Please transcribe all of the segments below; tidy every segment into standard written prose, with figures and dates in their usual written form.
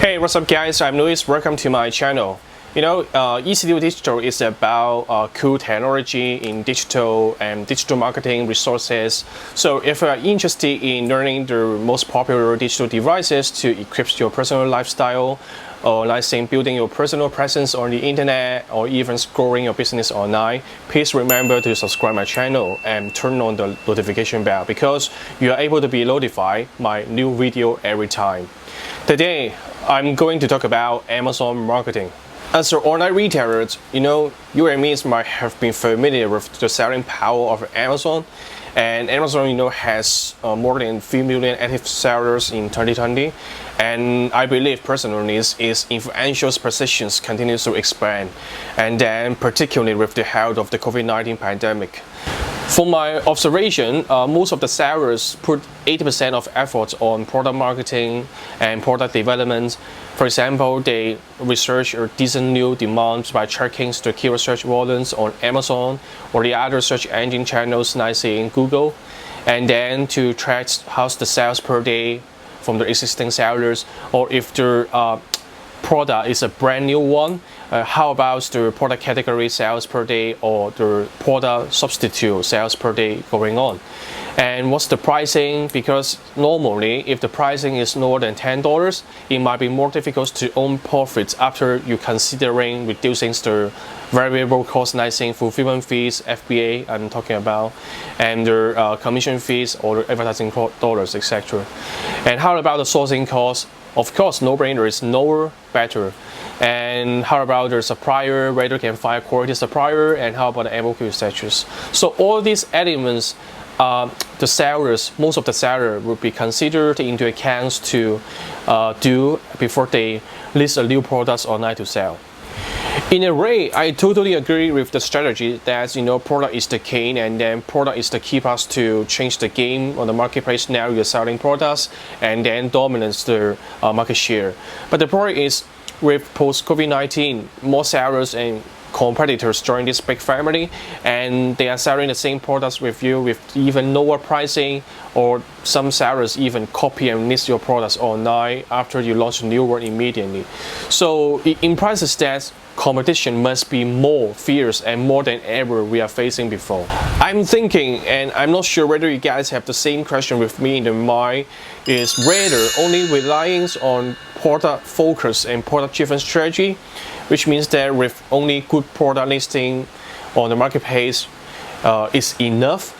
Hey, what's up guys? I'm Luis. Welcome to my channel. ECDU Digital is about cool technology in digital and digital marketing resources. So if you are interested in learning the most popular digital devices to equip your personal lifestyle, or like saying building your personal presence on the internet, or even growing your business online, please remember to subscribe my channel and turn on the notification bell because you are able to be notified my new video every time. Today, I'm going to talk about Amazon marketing. As an online retailer, you and me might have been familiar with the selling power of Amazon. And Amazon, has more than 3 million active sellers in 2020. And I believe personally its influential positions continue to expand. And then particularly with the health of the COVID-19 pandemic. From my observation, most of the sellers put 80% of efforts on product marketing and product development. For example, they research a decent new demand by checking the keyword search volumes on Amazon or the other search engine channels like say in Google, and then to track how's the sales per day from the existing sellers, or if the product is a brand new one, how about the product category sales per day or the product substitute sales per day going on, and what's the pricing, because normally if the pricing is lower than $10, it might be more difficult to earn profits after you considering reducing the variable cost like fulfillment fees, FBA I'm talking about, and the commission fees or the advertising dollars, etc. And how about the sourcing cost? Of course, no-brainer is lower, better. And how about the supplier, whether you can find a quality supplier, and how about the MOQ, etc. So all these elements, the sellers, most of the sellers will be considered into accounts to do before they list a new products online to sell. In a way, I totally agree with the strategy that product is the key, and then product is the key part to change the game on the marketplace. Now you're selling products and then dominates the market share. But the point is, with post-COVID-19, more sellers and competitors join this big family, and they are selling the same products with you with even lower pricing, or some sellers even copy and list your products online after you launch a new one immediately. So it implies that competition must be more fierce and more than ever we are facing before. I'm thinking, and I'm not sure whether you guys have the same question with me in the mind, is whether only relying on product focus and product driven strategy, which means that with only good product listing on the marketplace is enough.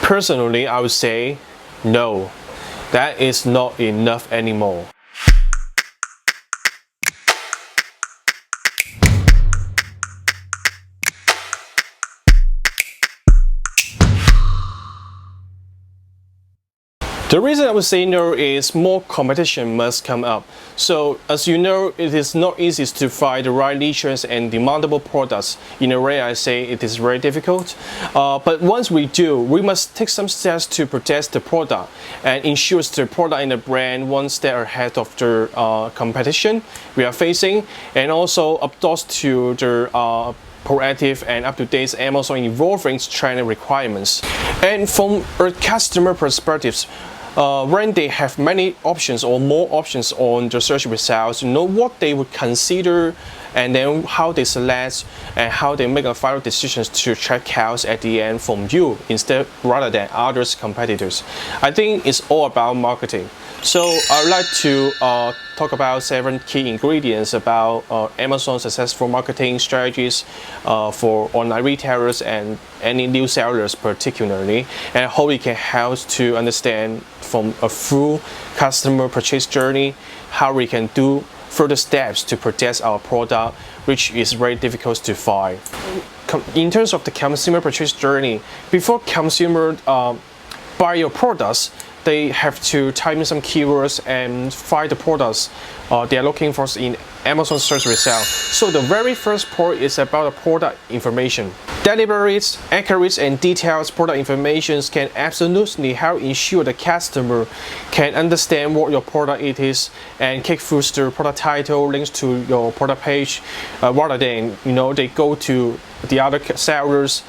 Personally, I would say no, that is not enough anymore. The reason I would say no is more competition must come up. So as you know, it is not easy to find the right niches and demandable products. In a way, I say it is very difficult. But once we do, we must take some steps to protect the product and ensure the product and the brand one step ahead of the competition we are facing, and also adopt to the proactive and up-to-date Amazon evolving trend requirements. And from a customer perspective, when they have many options or more options on the search results, what they would consider, and then how they select and how they make a final decisions to check out at the end from you instead rather than others competitors. I think it's all about marketing. So I would like to talk about 7 key ingredients about Amazon's successful marketing strategies for online retailers and any new sellers particularly, and how it can help to understand from a full customer purchase journey how we can do further steps to protect our product, which is very difficult to find. In terms of the consumer purchase journey, before consumer buy your products, they have to type in some keywords and find the products they are looking for in Amazon search result. So the very first part is about the product information. Deliberate, accurate, and detailed product information can absolutely help ensure the customer can understand what your product it is and click through the product title, links to your product page, rather than they go to the other sellers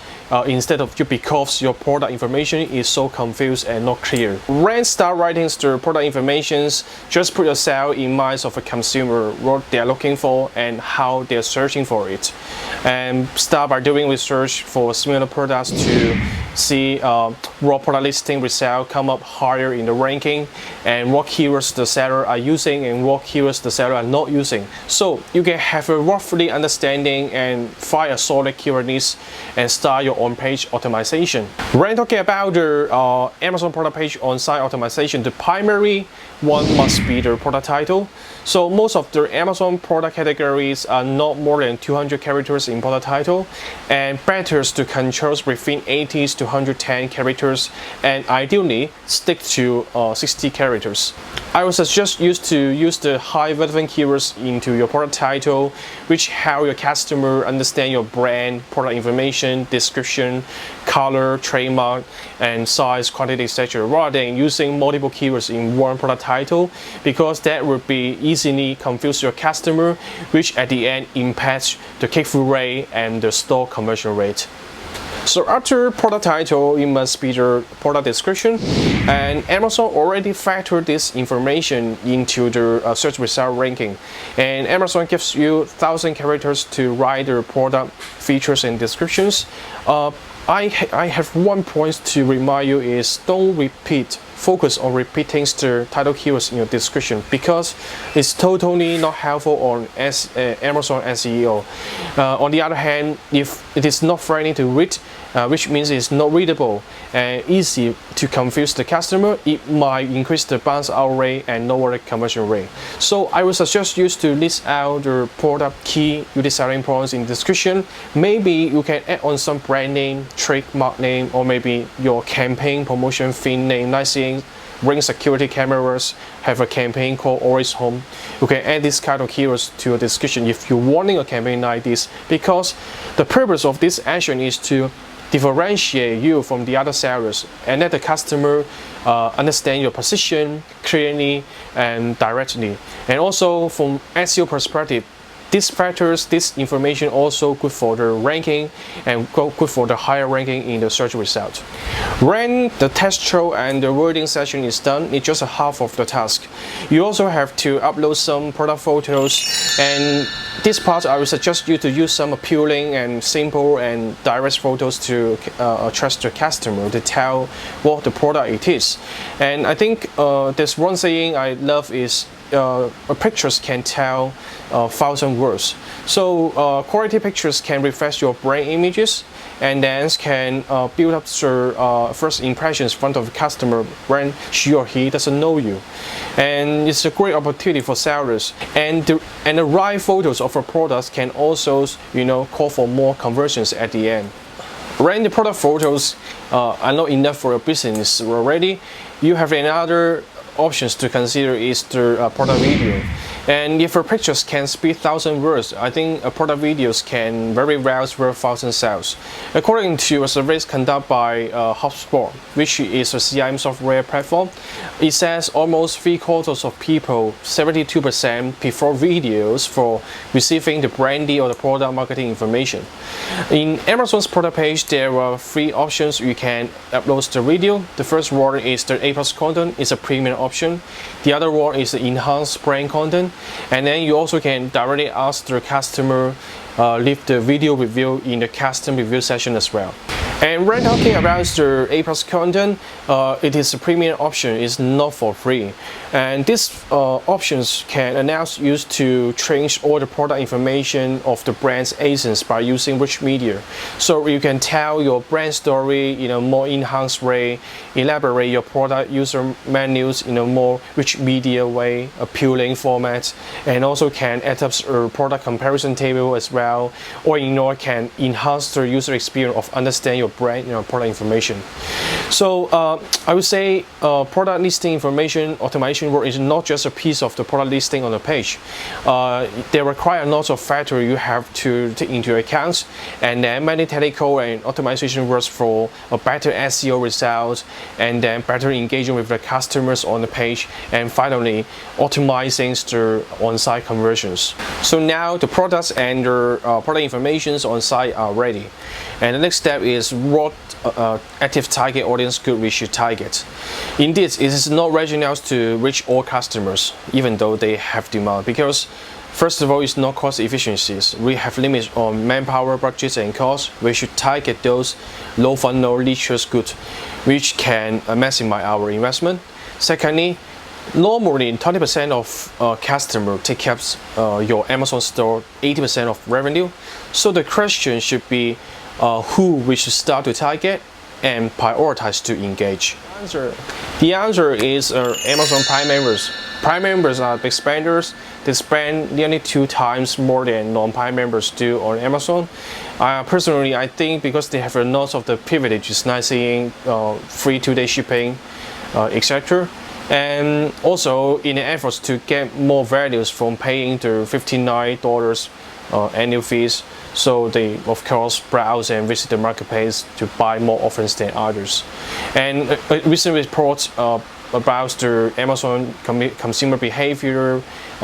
instead of you because your product information is so confused and not clear. When start writing the product informations, just put yourself in mind of a consumer, what they are looking for and how they are searching for it, and start by doing research for similar products to see what product listing result come up higher in the ranking, and what keywords the seller are using and what keywords the seller are not using, so you can have a roughly understanding and find a solid keyword list and start your on-page optimization. When talking about the Amazon product page on-site optimization, the primary one must be the product title. So most of the Amazon product categories are not more than 200 characters in product title, and better to control within 80 to 110 characters, and ideally stick to 60 characters. I would suggest you to use the high relevant keywords into your product title, which help your customer understand your brand, product information, description, color, trademark, and size, quantity, etc., rather than using multiple keywords in one product title, because that would be easily confuse your customer, which at the end impacts the click-through rate and the store conversion rate. So after product title, it must be the product description, and Amazon already factored this information into the search result ranking, and Amazon gives you 1,000 characters to write the product features and descriptions. I have one point to remind you is don't focus on repeating the title keywords in your description, because it's totally not helpful on Amazon SEO. On the other hand, if it is not friendly to read, which means it's not readable and easy to confuse the customer, it might increase the bounce out rate and lower the conversion rate. So I would suggest you to list out the product key unique selling points in the description. Maybe you can add on some brand name, trademark name, or maybe your campaign promotion theme name, like saying Ring security cameras have a campaign called Always Home. You can add this kind of keywords to your description if you're wanting a campaign like this, because the purpose of this action is to differentiate you from the other sellers and let the customer understand your position clearly and directly. And also from SEO perspective, these factors, this information also good for the ranking and good for the higher ranking in the search result. When the textual and the wording section is done, it's just a half of the task. You also have to upload some product photos, and this part I would suggest you to use some appealing and simple and direct photos to attract the customer to tell what the product it is. And I think there's one saying I love is pictures can tell 1,000 words. So quality pictures can refresh your brand images, and then can build up your first impressions in front of the customer when she or he doesn't know you. And it's a great opportunity for sellers. And the right photos of a product can also, call for more conversions at the end. When the product photos are not enough for your business already, you have another options to consider is the product video. And if your pictures can speak 1,000 words, I think product videos can very well worth 1,000 sales. According to a survey conducted by HubSpot, which is a CRM software platform, it says almost 3/4 of people, 72%, prefer videos for receiving the branding or the product marketing information. In Amazon's product page, there are 3 options you can upload the video. The first one is the A+ content, it's a premium option. The other one is the enhanced brand content. And then you also can directly ask the customer leave the video review in the custom review session as well. And when talking about the A+ content, it is a premium option, it's not for free. And these options can allow you to change all the product information of the brand's agents by using rich media. So you can tell your brand story in a more enhanced way, elaborate your product user menus in a more rich media way, appealing format, and also can add up a product comparison table as well, or can enhance the user experience of understanding your brand, product information. So I would say product listing information automation work is not just a piece of the product listing on the page. They require lots of factors you have to take into account, and then many technical and optimization works for a better SEO result, and then better engagement with the customers on the page, and finally optimizing the on-site conversions. So now the products and the product informations on site are ready, and the next step is what active target audience could reach your target. Indeed, it is not rational to reach all customers, even though they have demand, because first of all, it's not cost efficiencies. We have limits on manpower, budgets, and costs. We should target those low funnel leisure goods, which can maximize our investment. Secondly, normally 20% of customer take up your Amazon store 80% of revenue. So the question should be who we should start to target and prioritize to engage. The answer is Amazon Prime members. Prime members are big spenders. They spend nearly 2 times more than non-Prime members do on Amazon. Personally, I think because they have a lot of the privileges, like saying free 2-day shipping, etc. And also in the efforts to get more values from paying the $59 annual fees, so they of course browse and visit the marketplace to buy more often than others. And a recent report about the Amazon consumer behavior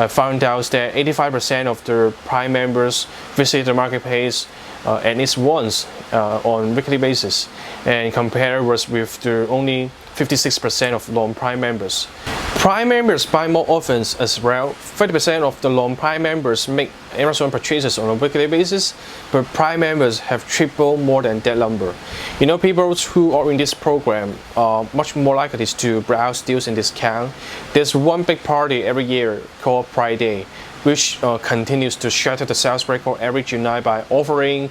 found out that 85% of the Prime members visit the marketplace at least once on a weekly basis, and compared with the only 56% of non-Prime members. Prime members buy more often as well. 30% of the non-Prime members make Amazon purchases on a weekly basis, but Prime members have triple more than that number. You know, people who are in this program are much more likely to browse deals and discount. There's one big party every year called Prime Day, which continues to shatter the sales record every July by offering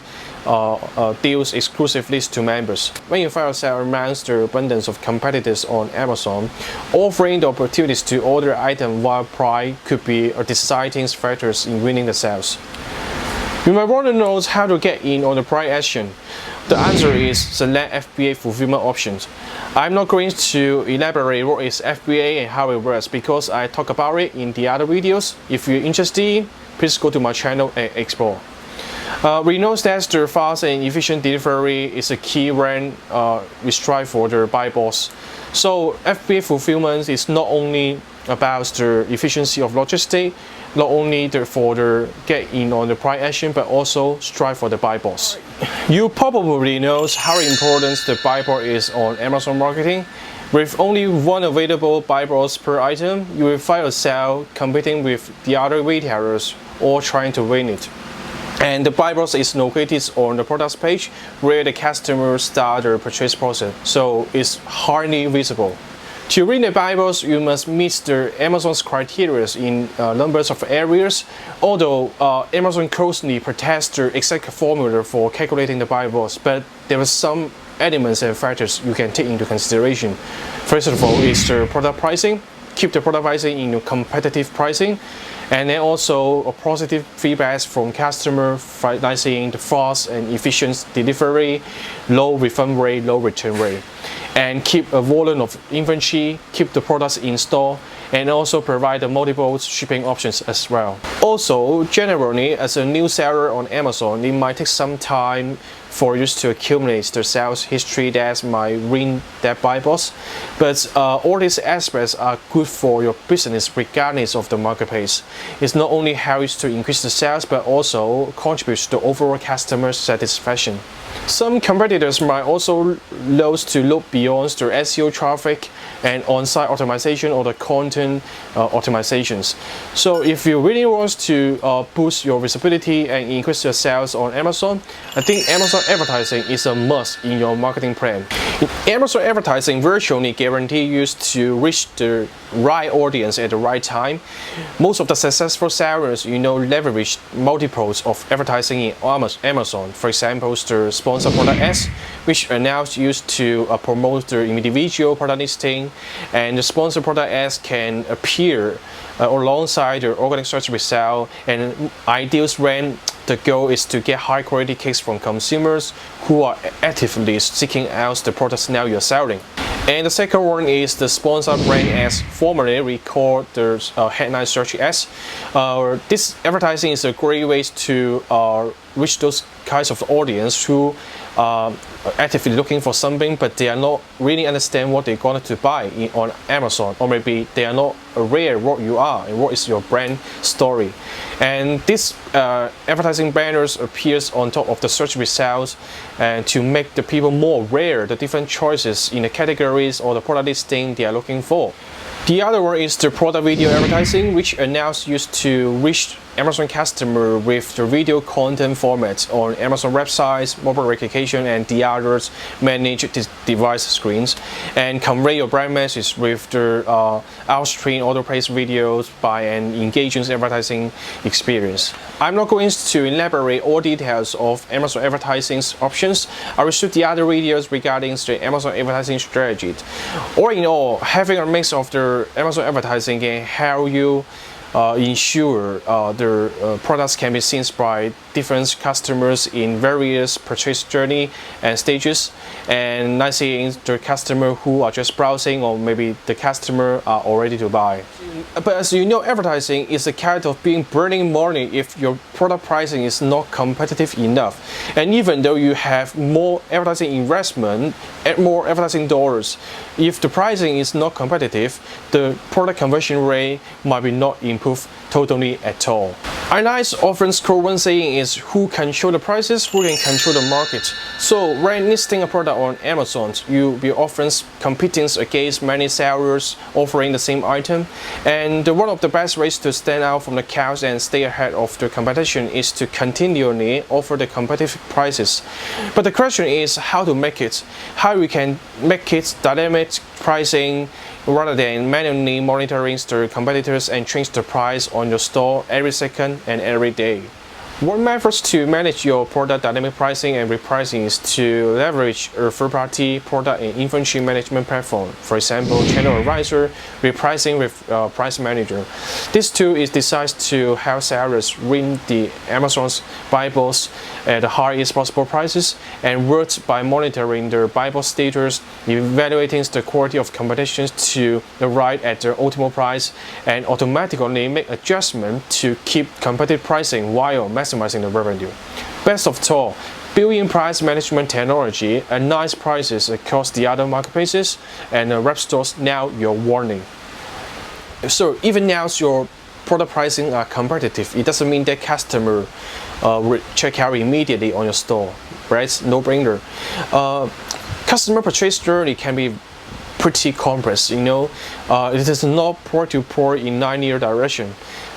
deals exclusively to members. When you find yourself amongst the abundance of competitors on Amazon, offering the opportunities to order items via Prime could be a deciding factor in winning the sales. You might want to know how to get in on the Prime action. The answer is select FBA fulfillment options. I'm not going to elaborate what is FBA and how it works because I talk about it in the other videos. If you're interested, please go to my channel and explore. We know that the fast and efficient delivery is a key when we strive for the buy box. So FBA fulfillment is not only about the efficiency of logistics, not only for the get in on the Prime action, but also strive for the buy box. You probably know how important the buy box is on Amazon marketing. With only one available buy box per item, you will find yourself competing with the other retailers or trying to win it. And the buy box is located on the products page where the customer start their purchase process, so it's hardly visible. To win the buy box, you must meet the Amazon's criteria in numbers of areas. Although Amazon closely protects the exact formula for calculating the buy box, but there are some elements and factors you can take into consideration. First of all is the product pricing. Keep the product pricing in competitive pricing. And then also a positive feedbacks from customer, like saying the fast and efficient delivery, low refund rate, low return rate. And keep a volume of inventory, keep the products in store, and also provide the multiple shipping options as well. Also, generally, as a new seller on Amazon, it might take some time for you to accumulate the sales history that might win that buy box. But all these aspects are good for your business regardless of the marketplace. It's not only helps to increase the sales, but also contributes to overall customer satisfaction. Some competitors might also look beyond the SEO traffic and on-site optimization or the content optimizations. So if you really want to boost your visibility and increase your sales on Amazon, I think Amazon advertising is a must in your marketing plan. Amazon advertising virtually guarantees you to reach the right audience at the right time. Most of the successful sellers, leverage multiples of advertising in Amazon. For example, the sponsor product ads, which are now used to promote the individual product listing, and the sponsor product ads can appear alongside the organic search result. And ideal when the goal is to get high quality clicks from consumers who are actively seeking out the products now you're selling. And the second one is the sponsor brand ads, formerly we call the headline search ads. This advertising is a great way to reach those kinds of audience who are actively looking for something, but they are not really understand what they're going to buy on Amazon, or maybe they are not aware what you are and what is your brand story. And this advertising banners appears on top of the search results, and to make the people more aware the different choices in the categories or the product listing they are looking for. The other one is the product video advertising, which are now used to reach Amazon customer with the video content formats on Amazon websites, mobile application, and the others managed device screens, and convey your brand message with the outstream auto-placed videos by an engaging advertising experience. I'm not going to elaborate all details of Amazon advertising options. I will shoot the other videos regarding the Amazon advertising strategy. All in all, having a mix of the Amazon advertising can help you ensure their products can be seen by different customers in various purchase journey and stages, and not seeing the customer who are just browsing, or maybe the customer are already to buy. But as you know, advertising is a kind of being burning money if your product pricing is not competitive enough. And even though you have more advertising investment, add more advertising dollars, if the pricing is not competitive, the product conversion rate might be not improved totally at all. A nice often quote when saying is, who control the prices, who can control the market. So when listing a product on Amazon, you'll be often competing against many sellers offering the same item, and one of the best ways to stand out from the crowd and stay ahead of the competition is to continually offer the competitive prices. But the question is how to make it, how we can make it dynamic pricing rather than manually monitoring the competitors and change the price on your store every second and every day. One method to manage your product dynamic pricing and repricing is to leverage a third-party product and inventory management platform. For example, Channel Advisor, repricing with Price Manager. This tool is designed to help sellers win the Amazon's Bibles at the highest possible prices, and works by monitoring their Bible status, evaluating the quality of competition to arrive at their optimal price, and automatically make adjustments to keep competitive pricing while maximizing the revenue. Best of all, built-in price management technology and nice prices across the other marketplaces and web stores now your warning. So even now your product pricing are competitive, it doesn't mean that customer will check out immediately on your store, right? No brainer. Customer purchase journey can be pretty complex, you know. It is not port-to-port in linear direction.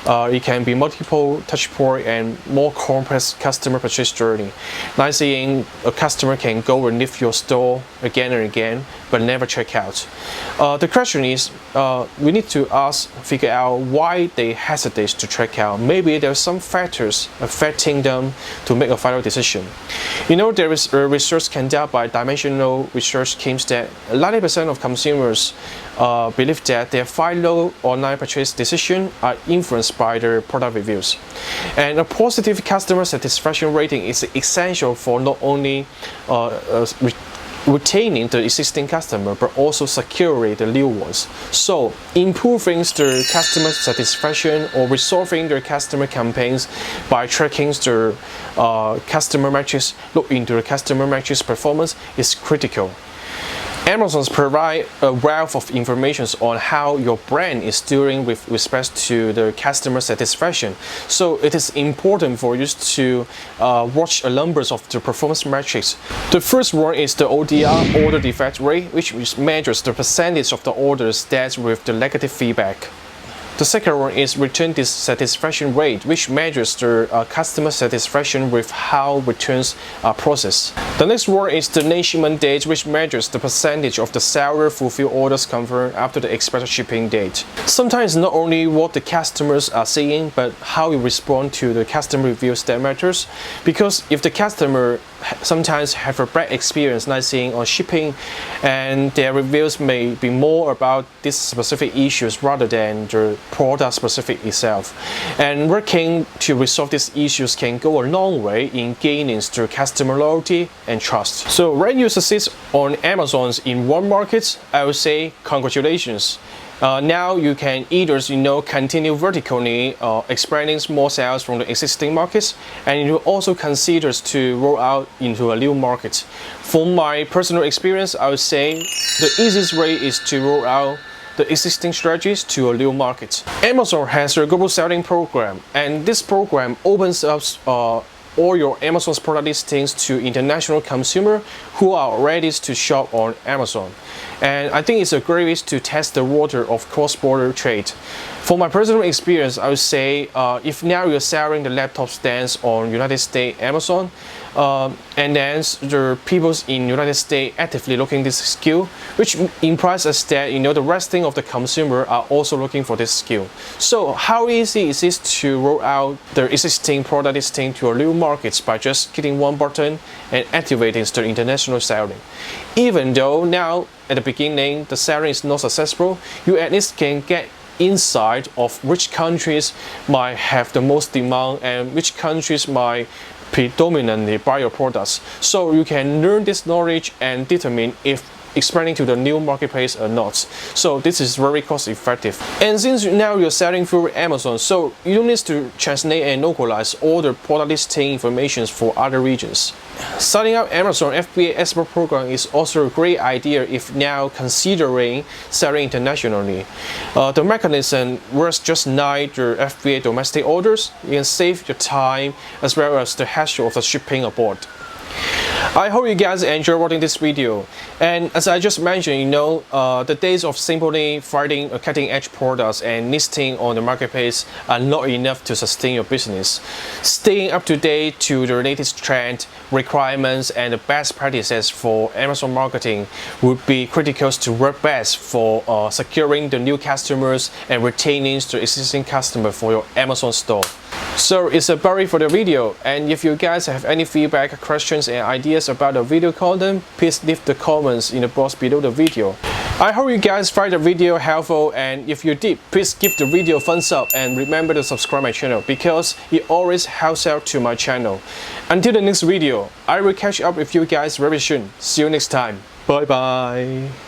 It can be multiple touch point and more complex customer purchase journey. Like saying a customer can go and leave your store again and again, but never check out. The question is, we need to figure out why they hesitate to check out. Maybe there's some factors affecting them to make a final decision. You know, there is a research conducted by Dimensional Research claims that 90% of consumers believe that their final online purchase decision are influenced by their product reviews. And a positive customer satisfaction rating is essential for not only retaining the existing customer, but also securing the new ones. So improving the customer satisfaction or resolving their customer campaigns by tracking the customer metrics, look into the customer metrics performance is critical. Amazon provides a wealth of information on how your brand is doing with respect to the customer satisfaction. So it is important for you to watch a number of the performance metrics. The first one is the ODR, order defect rate, which measures the percentage of the orders that with the negative feedback. The second one is return dissatisfaction rate, which measures the customer satisfaction with how returns are processed. The next one is the next shipment date, which measures the percentage of the seller fulfilled orders confirmed after the expected shipping date. Sometimes not only what the customers are saying, but how you respond to the customer reviews that matters. Because if the customer sometimes have a bad experience not seeing on shipping, and their reviews may be more about these specific issues rather than the product specific itself. And working to resolve these issues can go a long way in gaining the customer loyalty and trust. So when you succeed on Amazon in one market, I would say congratulations. Now you can either continue vertically expanding more sales from the existing markets, and you also consider to roll out into a new market. From my personal experience, I would say the easiest way is to roll out the existing strategies to a new market. Amazon has a global selling program, and this program opens up all your Amazon's product listings to international consumers who are ready to shop on Amazon. And I think it's a great way to test the water of cross-border trade. From my personal experience, I would say if now you're selling the laptop stands on United States Amazon, and then the people in United States actively looking this skill, which implies us that the resting of the consumer are also looking for this skill. So how easy is it to roll out the existing product listing to a new markets by just hitting one button and activating the international selling? Even though now at the beginning the selling is not successful, you at least can get insight of which countries might have the most demand and which countries might predominantly buy your products. So you can learn this knowledge and determine if expanding to the new marketplace or not. So this is very cost effective. And since now you're selling through Amazon, so you don't need to translate and localize all the product listing information for other regions. Starting up Amazon FBA export program is also a great idea if now considering selling internationally. The mechanism works just like the FBA domestic orders. You can save your time as well as the hassle of the shipping aboard. I hope you guys enjoy watching this video, and as I just mentioned, the days of simply finding cutting-edge products and listing on the marketplace are not enough to sustain your business. Staying up to date to the latest trend, requirements, and the best practices for Amazon marketing would be critical to work best for securing the new customers and retaining the existing customer for your Amazon store. So it's about it for the video, and if you guys have any feedback, questions and ideas about the video content, please leave the comments in the box below the video. I hope you guys find the video helpful, and if you did, please give the video a thumbs up and remember to subscribe my channel because it always helps out to my channel. Until the next video, I will catch up with you guys very soon. See you next time. Bye bye.